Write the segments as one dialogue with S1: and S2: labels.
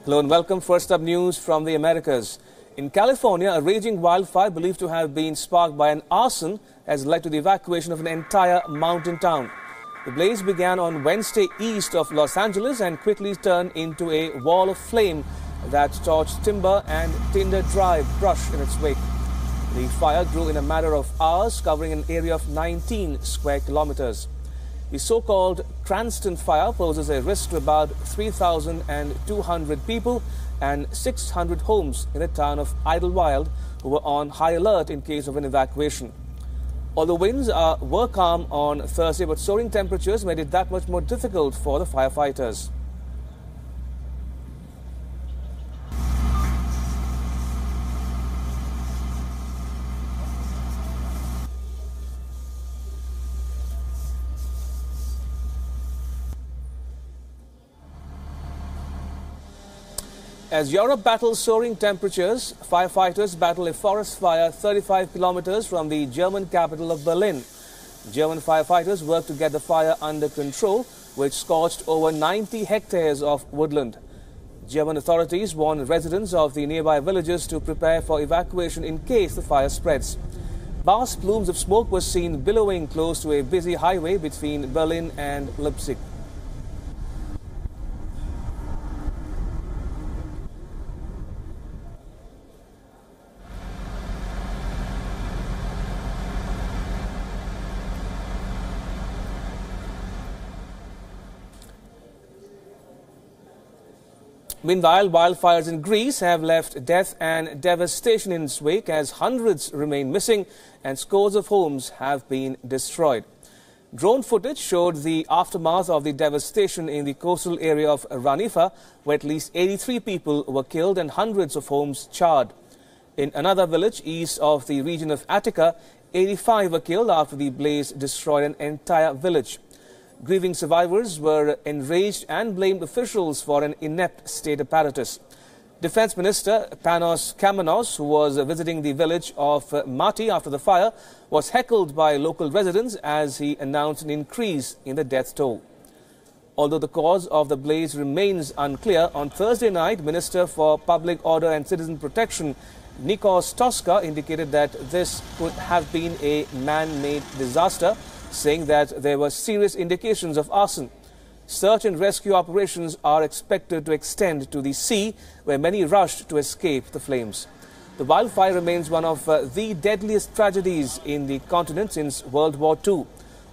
S1: Hello and welcome. First up, news from the Americas. In California, a raging wildfire believed to have been sparked by an arson has led to the evacuation of an entire mountain town. The blaze began on Wednesday east of Los Angeles and quickly turned into a wall of flame that torched timber and tinder-dry brush in its wake. The fire grew in a matter of hours, covering an area of 19 square kilometers. The so-called Cranston fire poses a risk to about 3,200 people and 600 homes in the town of Idlewild, who were on high alert in case of an evacuation. Although winds were calm on Thursday, but soaring temperatures made it that much more difficult for the firefighters. As Europe battles soaring temperatures, firefighters battle a forest fire 35 kilometers from the German capital of Berlin. German firefighters worked to get the fire under control, which scorched over 90 hectares of woodland. German authorities warned residents of the nearby villages to prepare for evacuation in case the fire spreads. Vast plumes of smoke were seen billowing close to a busy highway between Berlin and Leipzig. Meanwhile, wildfires in Greece have left death and devastation in its wake as hundreds remain missing and scores of homes have been destroyed. Drone footage showed the aftermath of the devastation in the coastal area of Ranifa, where at least 83 people were killed and hundreds of homes charred. In another village east of the region of Attica, 85 were killed after the blaze destroyed an entire village. Grieving survivors were enraged and blamed officials for an inept state apparatus. Defense Minister Panos Kamenos, who was visiting the village of Mati after the fire, was heckled by local residents as he announced an increase in the death toll. Although the cause of the blaze remains unclear, on Thursday night, Minister for Public Order and Citizen Protection Nikos Toska indicated that this could have been a man-made disaster, saying that there were serious indications of arson. Search and rescue operations are expected to extend to the sea, where many rushed to escape the flames. The wildfire remains one of the deadliest tragedies in the continent since World War II.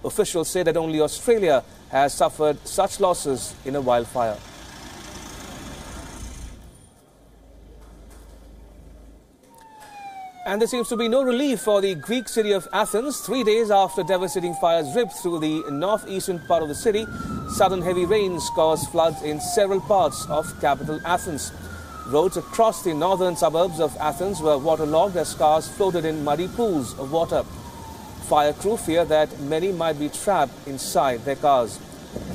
S1: Officials say that only Australia has suffered such losses in a wildfire. And there seems to be no relief for the Greek city of Athens. 3 days after devastating fires ripped through the northeastern part of the city, sudden heavy rains caused floods in several parts of capital Athens. Roads across the northern suburbs of Athens were waterlogged as cars floated in muddy pools of water. Fire crew fear that many might be trapped inside their cars.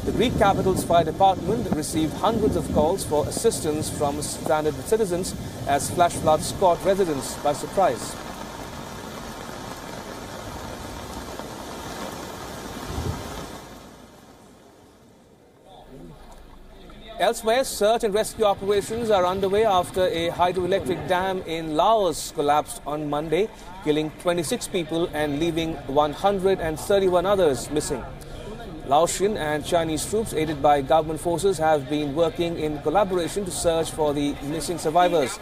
S1: The Greek capital's fire department received hundreds of calls for assistance from stranded citizens as flash floods caught residents by surprise. Elsewhere, search and rescue operations are underway after a hydroelectric dam in Laos collapsed on Monday, killing 26 people and leaving 131 others missing. Laotian and Chinese troops, aided by government forces, have been working in collaboration to search for the missing survivors.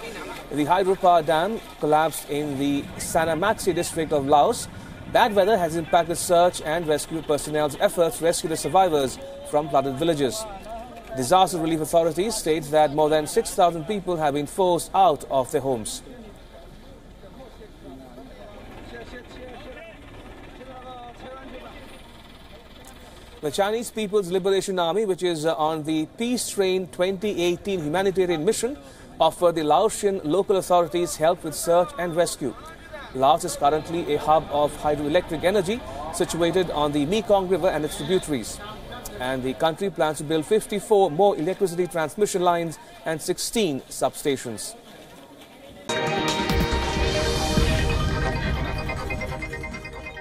S1: The hydropower dam collapsed in the Sanamatsi district of Laos. Bad weather has impacted search and rescue personnel's efforts to rescue the survivors from flooded villages. Disaster relief authorities state that more than 6,000 people have been forced out of their homes. The Chinese People's Liberation Army, which is on the Peace Train 2018 humanitarian mission, offered the Laotian local authorities help with search and rescue. Laos is currently a hub of hydroelectric energy situated on the Mekong River and its tributaries. And the country plans to build 54 more electricity transmission lines and 16 substations.